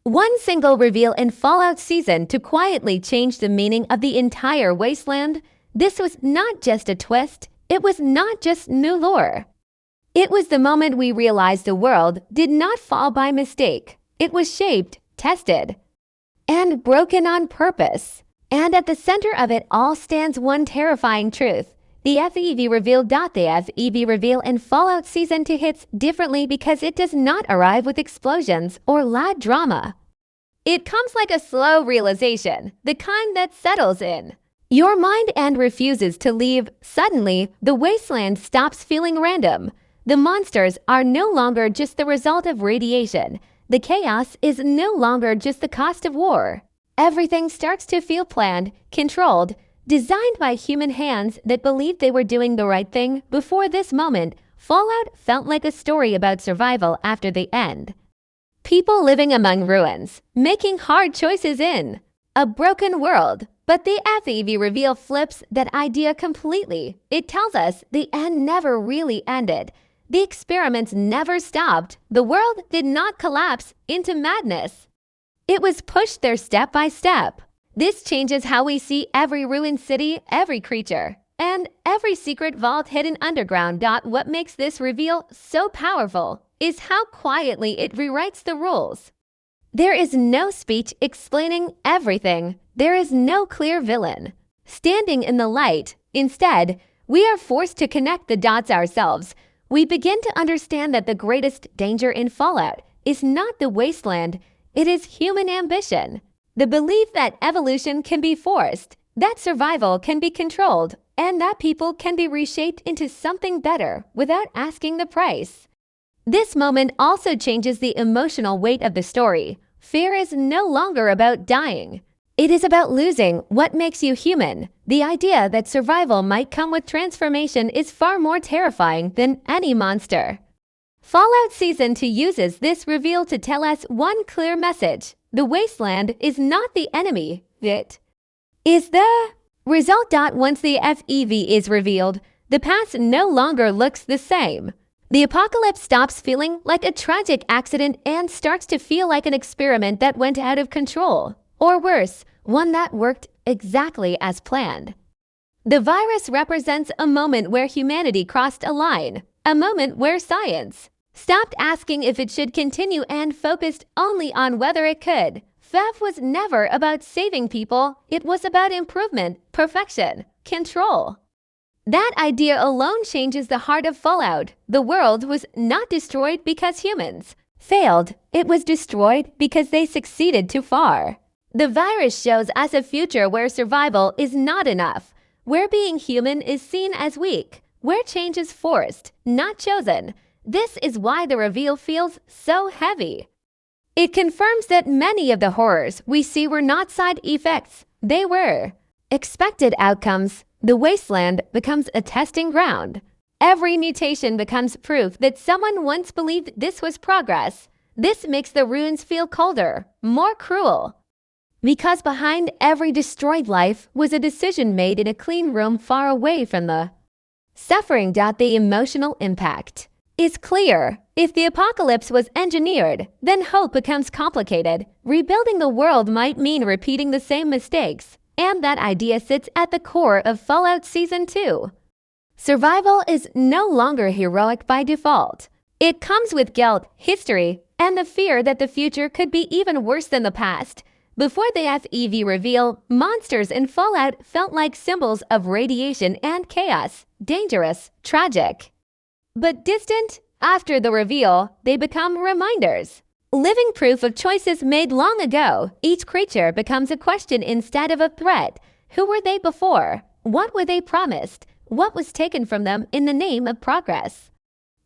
One single reveal in Fallout Season to quietly change the meaning of the entire Wasteland. This was not just a twist, it was not just new lore. It was the moment we realized the world did not fall by mistake. It was shaped, tested, and broken on purpose. And at the center of it all stands one terrifying truth. The FEV reveal. The FEV reveal in Fallout Season 2 hits differently because it does not arrive with explosions or loud drama. It comes like a slow realization, the kind that settles in your mind and refuses to leave. Suddenly, the wasteland stops feeling random. The monsters are no longer just the result of radiation. The chaos is no longer just the cost of war. Everything starts to feel planned, controlled, designed by human hands that believed they were doing the right thing. Before this moment, Fallout felt like a story about survival after the end. People living among ruins, making hard choices in a broken world. But the FEV reveal flips that idea completely. It tells us the end never really ended. The experiments never stopped. The world did not collapse into madness. It was pushed there step by step. This changes how we see every ruined city, every creature, and every secret vault hidden underground. What makes this reveal so powerful is how quietly it rewrites the rules. There is no speech explaining everything. There is no clear villain standing in the light. Instead, we are forced to connect the dots ourselves. We begin to understand that the greatest danger in Fallout is not the wasteland, it is human ambition. The belief that evolution can be forced, that survival can be controlled, and that people can be reshaped into something better without asking the price. This moment also changes the emotional weight of the story. Fear is no longer about dying. It is about losing what makes you human. The idea that survival might come with transformation is far more terrifying than any monster. Fallout Season 2 uses this reveal to tell us one clear message. The wasteland is not the enemy. It is the result. Once the FEV is revealed, the past no longer looks the same. The apocalypse stops feeling like a tragic accident and starts to feel like an experiment that went out of control. Or worse, one that worked exactly as planned. The virus represents a moment where humanity crossed a line, a moment where science stopped asking if it should continue and focused only on whether it could. FEV was never about saving people, it was about improvement, perfection, control. That idea alone changes the heart of Fallout. The world was not destroyed because humans failed. It was destroyed because they succeeded too far. The virus shows us a future where survival is not enough, where being human is seen as weak, where change is forced, not chosen. This is why the reveal feels so heavy. It confirms that many of the horrors we see were not side effects. They were expected outcomes. The wasteland becomes a testing ground. Every mutation becomes proof that someone once believed this was progress. This makes the ruins feel colder, more cruel. Because behind every destroyed life was a decision made in a clean room far away from the suffering. The emotional impact is clear. If the apocalypse was engineered, then hope becomes complicated. Rebuilding the world might mean repeating the same mistakes. And that idea sits at the core of Fallout Season 2. Survival is no longer heroic by default. It comes with guilt, history, and the fear that the future could be even worse than the past. Before the FEV reveal, monsters in Fallout felt like symbols of radiation and chaos, dangerous, tragic. But distant, after the reveal, they become reminders. Living proof of choices made long ago. Each creature becomes a question instead of a threat. Who were they before? What were they promised? What was taken from them in the name of progress?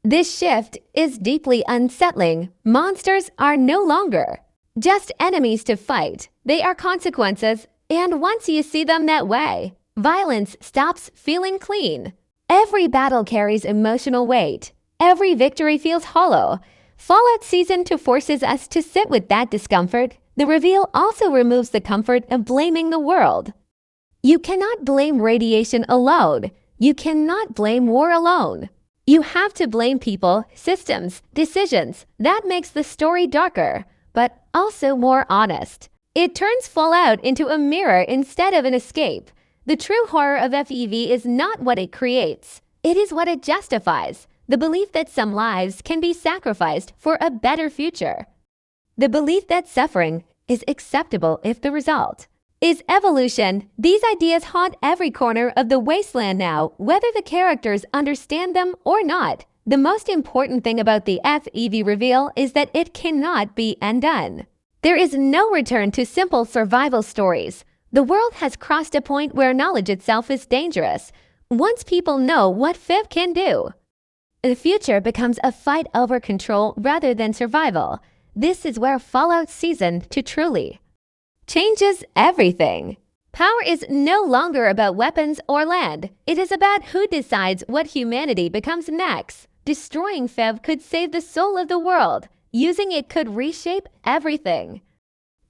This shift is deeply unsettling. Monsters are no longer just enemies to fight. They are consequences, and once you see them that way, violence stops feeling clean. Every battle carries emotional weight. Every victory feels hollow. Fallout Season 2 forces us to sit with that discomfort. The reveal also removes the comfort of blaming the world. You cannot blame radiation alone. You cannot blame war alone. You have to blame people, systems, decisions. That makes the story darker, but also more honest. It turns Fallout into a mirror instead of an escape. The true horror of FEV is not what it creates. It is what it justifies. The belief that some lives can be sacrificed for a better future. The belief that suffering is acceptable if the result is evolution. These ideas haunt every corner of the Wasteland now, whether the characters understand them or not. The most important thing about the FEV reveal is that it cannot be undone. There is no return to simple survival stories. The world has crossed a point where knowledge itself is dangerous. Once people know what FEV can do, the future becomes a fight over control rather than survival. This is where Fallout Season 2 truly changes everything. Power is no longer about weapons or land. It is about who decides what humanity becomes next. Destroying FEV could save the soul of the world. Using it could reshape everything.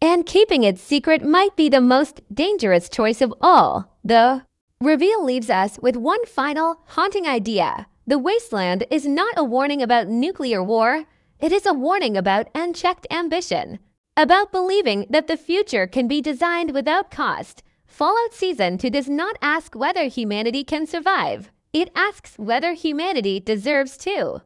And keeping it secret might be the most dangerous choice of all. The reveal leaves us with one final, haunting idea. The Wasteland is not a warning about nuclear war. It is a warning about unchecked ambition. About believing that the future can be designed without cost. Fallout Season 2 does not ask whether humanity can survive. It asks whether humanity deserves to.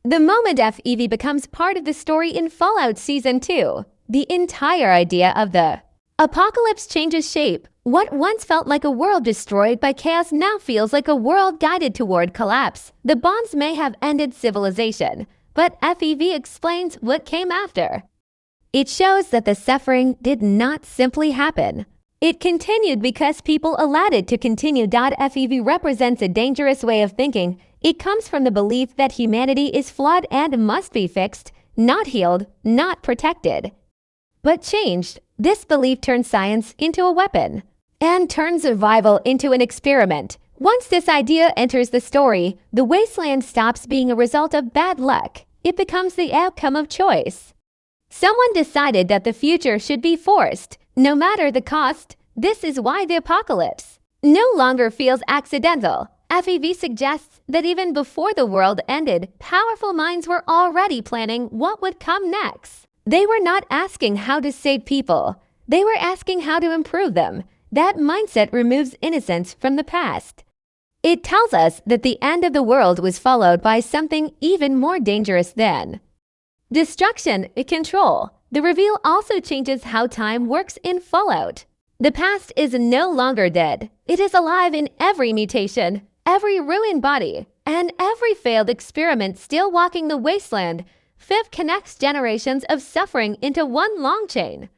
The moment FEV becomes part of the story in Fallout Season 2, the entire idea of the apocalypse changes shape. What once felt like a world destroyed by chaos now feels like a world guided toward collapse. The bombs may have ended civilization, but FEV explains what came after. It shows that the suffering did not simply happen. It continued because people allowed it to continue. FEV represents a dangerous way of thinking. It comes from the belief that humanity is flawed and must be fixed, not healed, not protected, but changed. This belief turns science into a weapon and turns survival into an experiment. Once this idea enters the story, the Wasteland stops being a result of bad luck. It becomes the outcome of choice. Someone decided that the future should be forced, no matter the cost. This is why the apocalypse no longer feels accidental. FEV suggests that even before the world ended, powerful minds were already planning what would come next. They were not asking how to save people. They were asking how to improve them. That mindset removes innocence from the past. It tells us that the end of the world was followed by something even more dangerous than destruction and control. The reveal also changes how time works in Fallout. The past is no longer dead. It is alive in every mutation, every ruined body, and every failed experiment still walking the Wasteland. FEV connects generations of suffering into one long chain.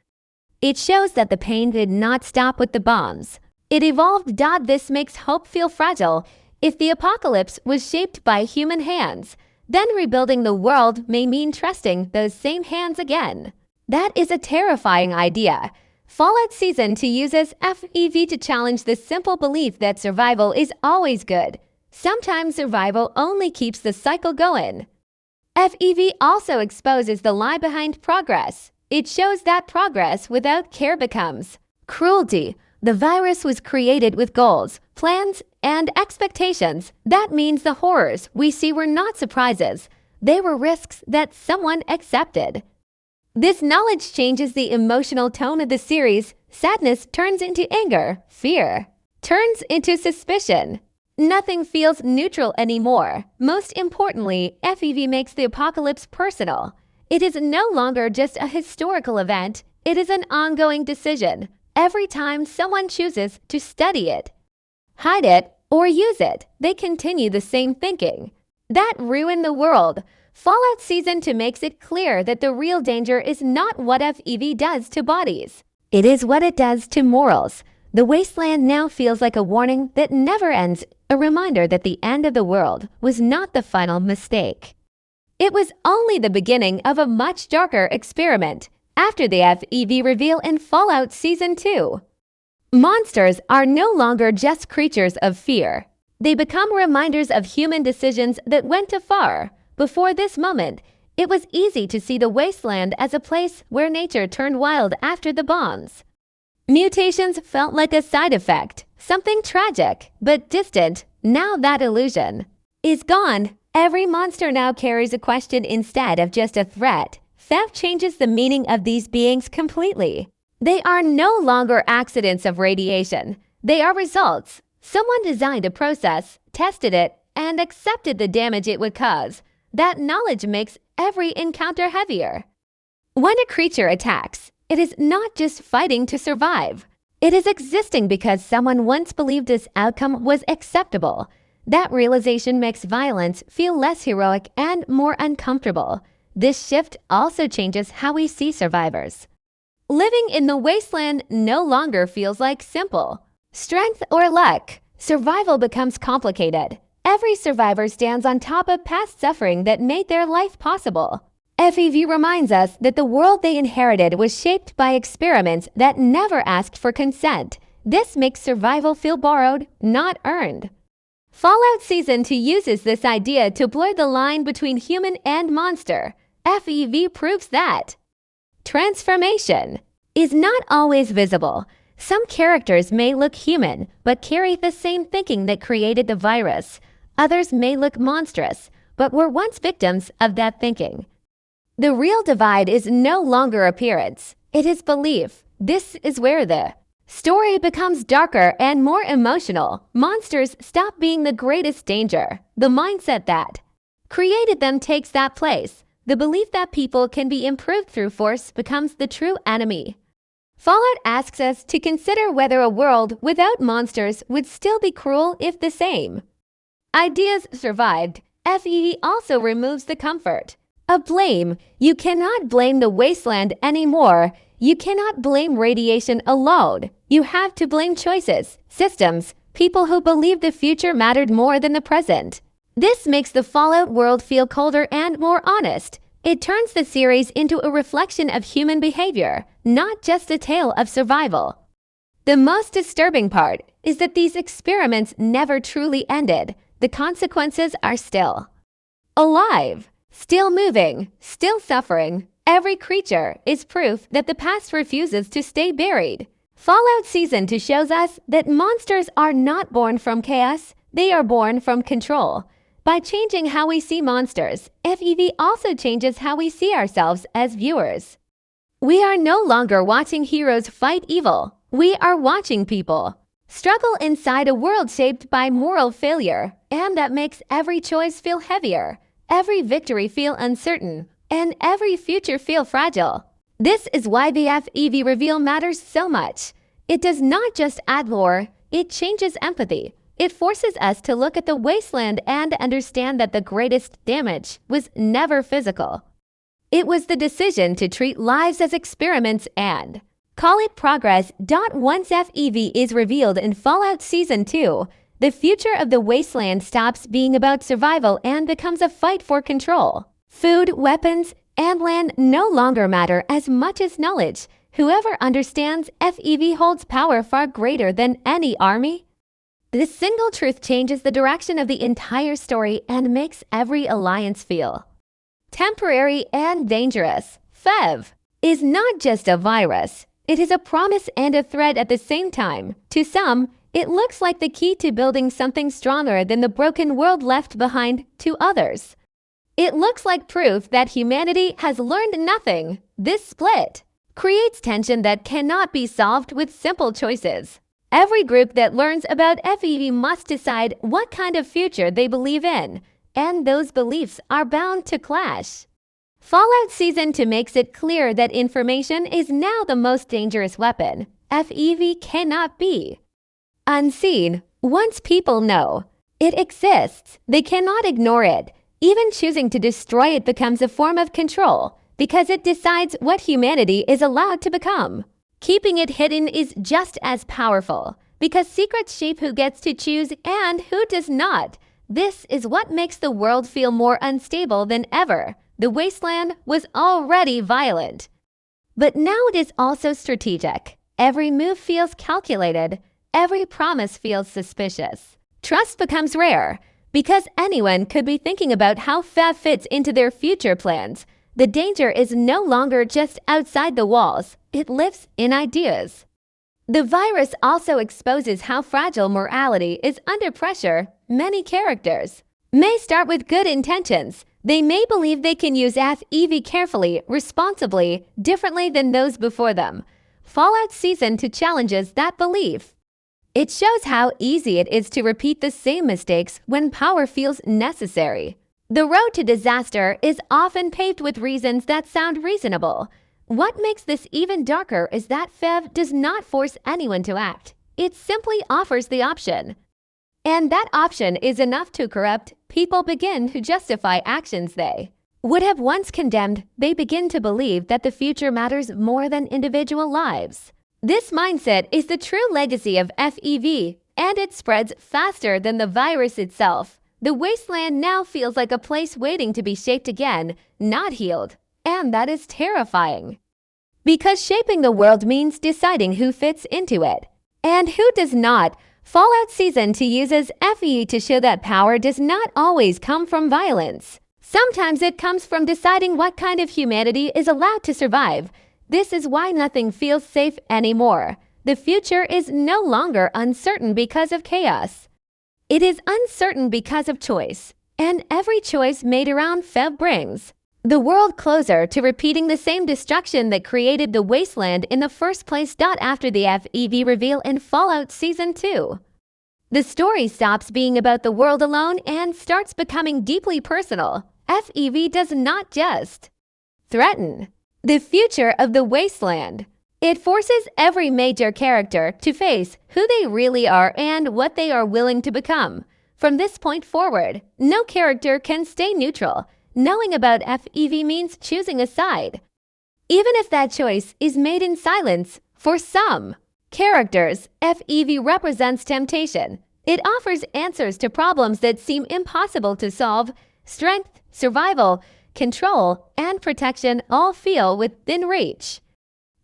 It shows that the pain did not stop with the bombs. It evolved. This makes hope feel fragile. If the apocalypse was shaped by human hands, then rebuilding the world may mean trusting those same hands again. That is a terrifying idea. Fallout Season 2 uses FEV to challenge the simple belief that survival is always good. Sometimes survival only keeps the cycle going. FEV also exposes the lie behind progress. It shows that progress without care becomes cruelty. The virus was created with goals, plans, and expectations. That means the horrors we see were not surprises. They were risks that someone accepted. This knowledge changes the emotional tone of the series. Sadness turns into anger. Fear turns into suspicion. Nothing feels neutral anymore. Most importantly, FEV makes the apocalypse personal. It is no longer just a historical event. It is an ongoing decision. Every time someone chooses to study it, hide it, or use it, they continue the same thinking. That ruined the world. Fallout Season 2 makes it clear that the real danger is not what FEV does to bodies. It is what it does to morals. The Wasteland now feels like a warning that never ends, a reminder that the end of the world was not the final mistake. It was only the beginning of a much darker experiment. After the FEV reveal in Fallout Season 2, monsters are no longer just creatures of fear. They become reminders of human decisions that went too far. Before this moment, it was easy to see the Wasteland as a place where nature turned wild after the bombs. Mutations felt like a side effect, something tragic but distant. Now that illusion is gone. Every monster now carries a question instead of just a threat. FEV changes the meaning of these beings completely. They are no longer accidents of radiation. They are results. Someone designed a process, tested it, and accepted the damage it would cause. That knowledge makes every encounter heavier. When a creature attacks, it is not just fighting to survive. It is existing because someone once believed this outcome was acceptable. That realization makes violence feel less heroic and more uncomfortable. This shift also changes how we see survivors. Living in the wasteland no longer feels like simple strength or luck. Survival becomes complicated. Every survivor stands on top of past suffering that made their life possible. FEV reminds us that the world they inherited was shaped by experiments that never asked for consent. This makes survival feel borrowed, not earned. Fallout Season 2 uses this idea to blur the line between human and monster. FEV proves that transformation is not always visible. Some characters may look human, but carry the same thinking that created the virus. Others may look monstrous, but were once victims of that thinking. The real divide is no longer appearance. It is belief. This is where the story becomes darker and more emotional. Monsters stop being the greatest danger. The mindset that created them takes that place. The belief that people can be improved through force becomes the true enemy. Fallout asks us to consider whether a world without monsters would still be cruel if the same ideas survived. FEV also removes the comfort of blame. You cannot blame the wasteland anymore. You cannot blame radiation alone. You have to blame choices, systems, people who believed the future mattered more than the present. This makes the Fallout world feel colder and more honest. It turns the series into a reflection of human behavior, not just a tale of survival. The most disturbing part is that these experiments never truly ended. The consequences are still alive, still moving, still suffering. Every creature is proof that the past refuses to stay buried. Fallout Season 2 shows us that monsters are not born from chaos, they are born from control. By changing how we see monsters, FEV also changes how we see ourselves as viewers. We are no longer watching heroes fight evil. We are watching people struggle inside a world shaped by moral failure, and that makes every choice feel heavier, every victory feel uncertain, and every future feel fragile. This is why the FEV reveal matters so much. It does not just add lore, it changes empathy. It forces us to look at the wasteland and understand that the greatest damage was never physical. It was the decision to treat lives as experiments and call it progress. Once FEV is revealed in Fallout Season 2, the future of the wasteland stops being about survival and becomes a fight for control. Food, weapons, and land no longer matter as much as knowledge. Whoever understands FEV holds power far greater than any army. This single truth changes the direction of the entire story and makes every alliance feel temporary and dangerous. FEV is not just a virus. It is a promise and a threat at the same time. To some, it looks like the key to building something stronger than the broken world left behind. To others, it looks like proof that humanity has learned nothing. This split creates tension that cannot be solved with simple choices. Every group that learns about FEV must decide what kind of future they believe in, and those beliefs are bound to clash. Fallout Season 2 makes it clear that information is now the most dangerous weapon. FEV cannot be unseen. Once people know it exists, they cannot ignore it. Even choosing to destroy it becomes a form of control, because it decides what humanity is allowed to become. Keeping it hidden is just as powerful, because secrets shape who gets to choose and who does not. This is what makes the world feel more unstable than ever. The wasteland was already violent, but now it is also strategic. Every move feels calculated. Every promise feels suspicious. Trust becomes rare, because anyone could be thinking about how FEV fits into their future plans. The danger is no longer just outside the walls. It lives in ideas. The virus also exposes how fragile morality is under pressure. Many characters may start with good intentions, They may believe they can use FEV carefully, responsibly, differently than those before them. Fallout Season 2 challenges that belief. It shows how easy it is to repeat the same mistakes when power feels necessary. The road to disaster is often paved with reasons that sound reasonable. What makes this even darker is that FEV does not force anyone to act. It simply offers the option. And that option is enough to corrupt. People begin to justify actions they would have once condemned. They begin to believe that the future matters more than individual lives. This mindset is the true legacy of FEV, and it spreads faster than the virus itself. The wasteland now feels like a place waiting to be shaped again, not healed. And that is terrifying. Because shaping the world means deciding who fits into it and who does not. Fallout Season 2 uses FEV to show that power does not always come from violence. Sometimes it comes from deciding what kind of humanity is allowed to survive. This is why nothing feels safe anymore. The future is no longer uncertain because of chaos. It is uncertain because of choice, and every choice made around FEV brings the world closer to repeating the same destruction that created the wasteland in the first place. After the FEV reveal in Fallout Season 2, the story stops being about the world alone and starts becoming deeply personal. FEV does not just threaten the future of the wasteland. It forces every major character to face who they really are and what they are willing to become. From this point forward, no character can stay neutral. Knowing about FEV means choosing a side, even if that choice is made in silence. For some characters, FEV represents temptation. It offers answers to problems that seem impossible to solve. Strength, survival, control, and protection all feel within reach.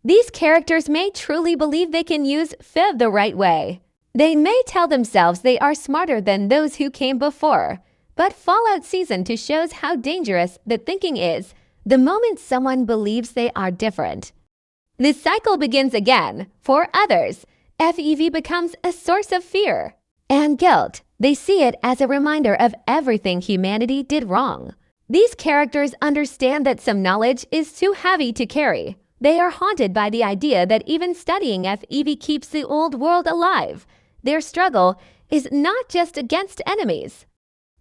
These characters may truly believe they can use FEV the right way. They may tell themselves they are smarter than those who came before. But Fallout Season 2 shows how dangerous the thinking is the moment someone believes they are different. This cycle begins again. For others, FEV becomes a source of fear and guilt. They see it as a reminder of everything humanity did wrong. These characters understand that some knowledge is too heavy to carry. They are haunted by the idea that even studying FEV keeps the old world alive. Their struggle is not just against enemies,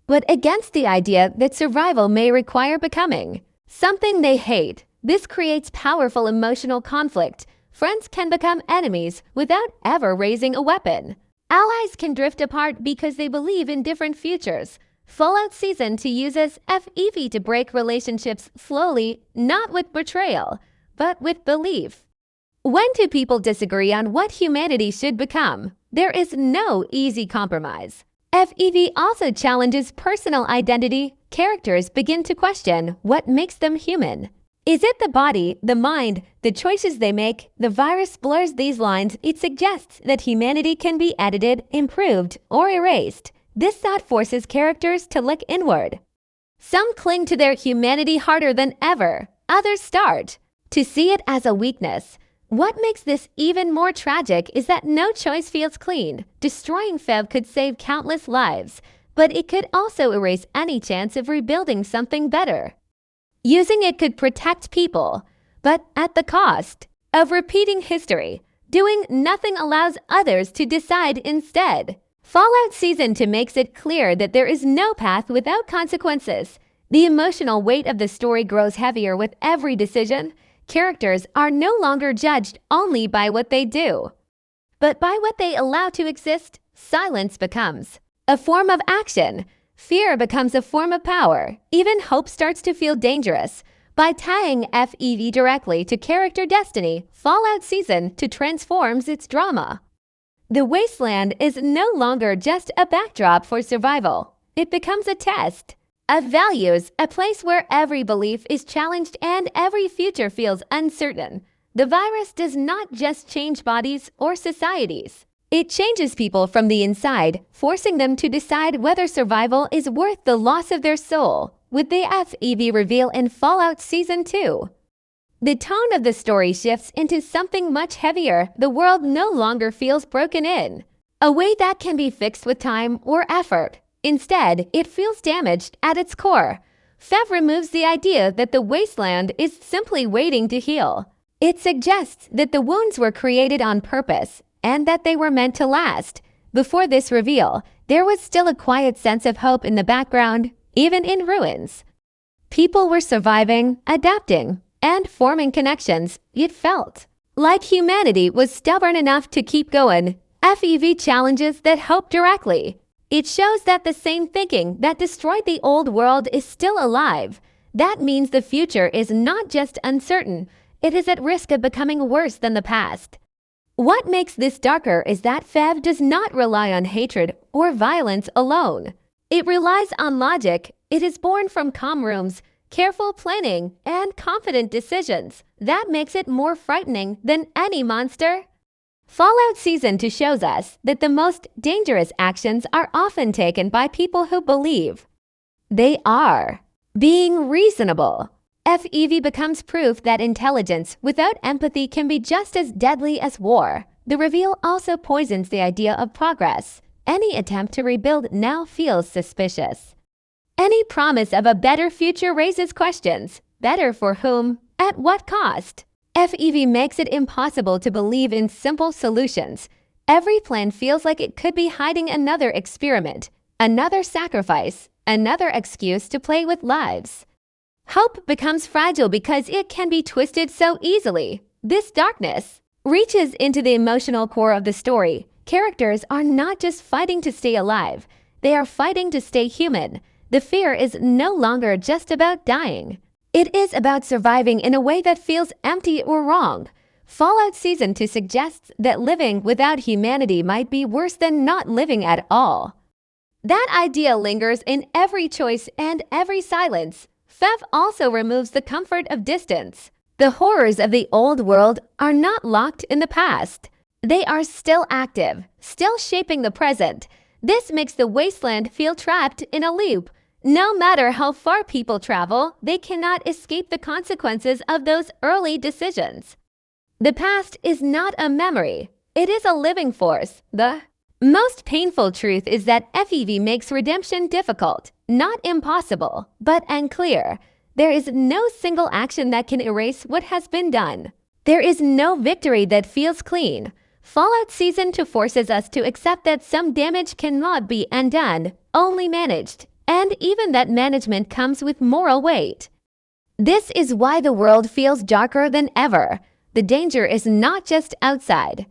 but against the idea that survival may require becoming something they hate. This creates powerful emotional conflict. Friends can become enemies without ever raising a weapon. Allies can drift apart because they believe in different futures. Fallout Season 2 uses FEV to break relationships slowly, not with betrayal, but with belief. When two people disagree on what humanity should become, there is no easy compromise. FEV also challenges personal identity. Characters begin to question what makes them human. Is it the body, the mind, the choices they make? The virus blurs these lines. It suggests that humanity can be edited, improved, or erased. This thought forces characters to look inward. Some cling to their humanity harder than ever. Others start to see it as a weakness. What makes this even more tragic is that no choice feels clean. Destroying FEV could save countless lives, but it could also erase any chance of rebuilding something better. Using it could protect people, but at the cost of repeating history. Doing nothing allows others to decide instead. Fallout Season 2 makes it clear that there is no path without consequences. The emotional weight of the story grows heavier with every decision. Characters are no longer judged only by what they do, but by what they allow to exist. Silence becomes a form of action. Fear becomes a form of power. Even hope starts to feel dangerous. By tying FEV directly to character destiny, Fallout Season 2 transforms its drama. The wasteland is no longer just a backdrop for survival. It becomes a test of values, a place where every belief is challenged and every future feels uncertain. The virus does not just change bodies or societies. It changes people from the inside, forcing them to decide whether survival is worth the loss of their soul. With the FEV reveal in Fallout Season 2, the tone of the story shifts into something much heavier. The world no longer feels broken in a way that can be fixed with time or effort. Instead, it feels damaged at its core. FEV removes the idea that the wasteland is simply waiting to heal. It suggests that the wounds were created on purpose and that they were meant to last. Before this reveal, there was still a quiet sense of hope in the background, even in ruins. People were surviving, adapting, and forming connections, it felt. Like humanity was stubborn enough to keep going, FEV challenges that hope directly. It shows that the same thinking that destroyed the old world is still alive. That means the future is not just uncertain, it is at risk of becoming worse than the past. What makes this darker is that FEV does not rely on hatred or violence alone. It relies on logic. It is born from calm rooms, careful planning, and confident decisions. That makes it more frightening than any monster. Fallout Season 2 shows us that the most dangerous actions are often taken by people who believe they are being reasonable. FEV becomes proof that intelligence without empathy can be just as deadly as war. The reveal also poisons the idea of progress. Any attempt to rebuild now feels suspicious. Any promise of a better future raises questions. Better for whom? At what cost? FEV makes it impossible to believe in simple solutions. Every plan feels like it could be hiding another experiment, another sacrifice, another excuse to play with lives. Hope becomes fragile because it can be twisted so easily. This darkness reaches into the emotional core of the story. Characters are not just fighting to stay alive, they are fighting to stay human. The fear is no longer just about dying. It is about surviving in a way that feels empty or wrong. Fallout Season 2 suggests that living without humanity might be worse than not living at all. That idea lingers in every choice and every silence. FEV also removes the comfort of distance. The horrors of the old world are not locked in the past. They are still active, still shaping the present. This makes the wasteland feel trapped in a loop. No matter how far people travel, they cannot escape the consequences of those early decisions. The past is not a memory. It is a living force. The most painful truth is that FEV makes redemption difficult, not impossible, but unclear. There is no single action that can erase what has been done. There is no victory that feels clean. Fallout Season 2 forces us to accept that some damage cannot be undone, only managed, and even that management comes with moral weight. This is why the world feels darker than ever. The danger is not just outside.